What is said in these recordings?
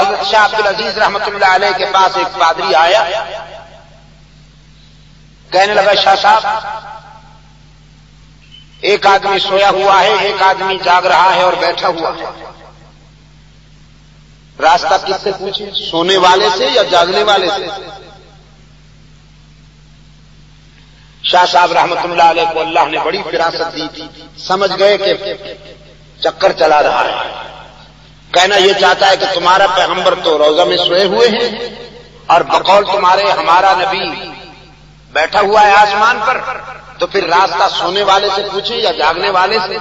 حضرت شاہ عبدل عزیز رحمۃ اللہ علیہ کے پاس ایک پادری آیا، کہنے لگا شاہ صاحب ایک آدمی سویا ہوا ہے، ایک آدمی جاگ رہا ہے اور بیٹھا ہوا ہے، راستہ کس سے پوچھے، سونے والے سے یا جاگنے والے سے؟ شاہ صاحب رحمۃ اللہ علیہ کو اللہ نے بڑی فراست دی تھی، سمجھ گئے کہ چکر چلا رہا ہے، کہنا یہ چاہتا ہے کہ تمہارا پیغمبر تو روضہ میں سوئے ہوئے ہیں اور بقول تمہارے ہمارا نبی بیٹھا ہوا ہے آسمان پر، تو پھر راستہ سونے والے سے پوچھیں یا جاگنے والے سے؟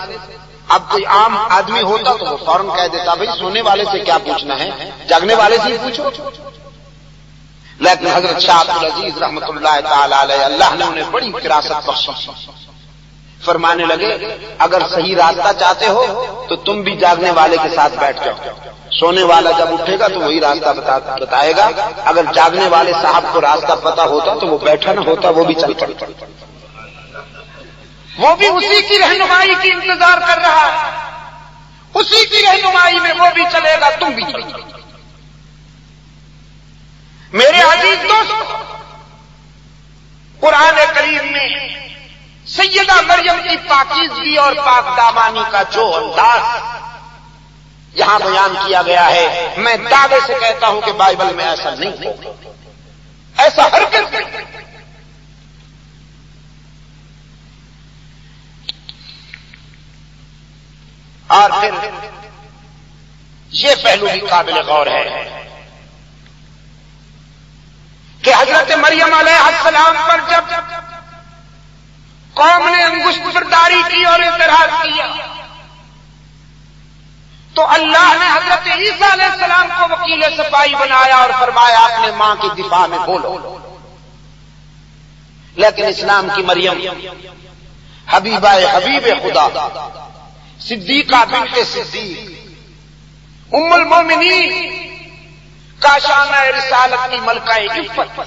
اب کوئی عام آدمی ہوتا تو وہ فوراً کہہ دیتا بھائی سونے والے سے کیا پوچھنا ہے، جاگنے والے سے ہی پوچھو۔ لیکن حضرت شاہ عبد العزیز رحمۃ اللہ تعالی علیہ اللہ نے انہیں بڑی فراست بخشی، فرمانے لگے اگر صحیح راستہ چاہتے ہو تو تم بھی جاگنے والے کے ساتھ بیٹھ جاؤ، سونے والا جب اٹھے گا تو وہی راستہ بتائے گا، اگر جاگنے والے صاحب کو راستہ پتا ہوتا تو وہ بیٹھا نہ ہوتا، وہ بھی چل پڑتا، وہ بھی اسی کی رہنمائی کی انتظار کر رہا ہے، اسی کی رہنمائی میں وہ بھی چلے گا، تم بھی چلے گا۔ میرے عزیز دوست، قرآن کریم میں سیدہ مریم کی پاکیزگی اور پاک دامانی کا جو انداز یہاں بیان کیا گیا ہے، میں دعوے سے کہتا ہوں کہ بائبل میں ایسا نہیں ہے، ایسا ہرگز نہیں۔ اور پھر یہ پہلو بھی قابل غور ہے کہ حضرت مریم علیہ السلام پر جب قوم نے انگشت برداری کی اور اعتراض کیا تو اللہ نے حضرت عیسیٰ علیہ السلام کو وکیل صفائی بنایا اور فرمایا اپنے ماں کی دفاع میں بولو۔ لیکن اسلام کی مریم حبیبہ حبیب خدا، صدیقہ بنت صدیق، ام المومنین، کاشانہ رسالت کی ملکہ عفت،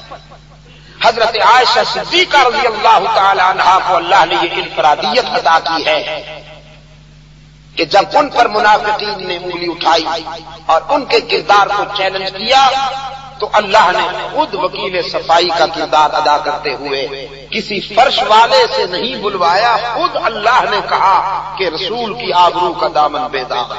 حضرت عائشہ صدیقہ رضی اللہ تعالی عنہا کو اللہ نے یہ انفرادیت عطا کی ہے کہ جب ان پر منافقین نے انگلی اٹھائی اور ان کے کردار کو چیلنج کیا تو اللہ نے خود وکیل صفائی کا کردار ادا کرتے ہوئے کسی فرش والے سے نہیں بلوایا، خود اللہ نے کہا کہ رسول کی آبرو کا دامن بے داغ۔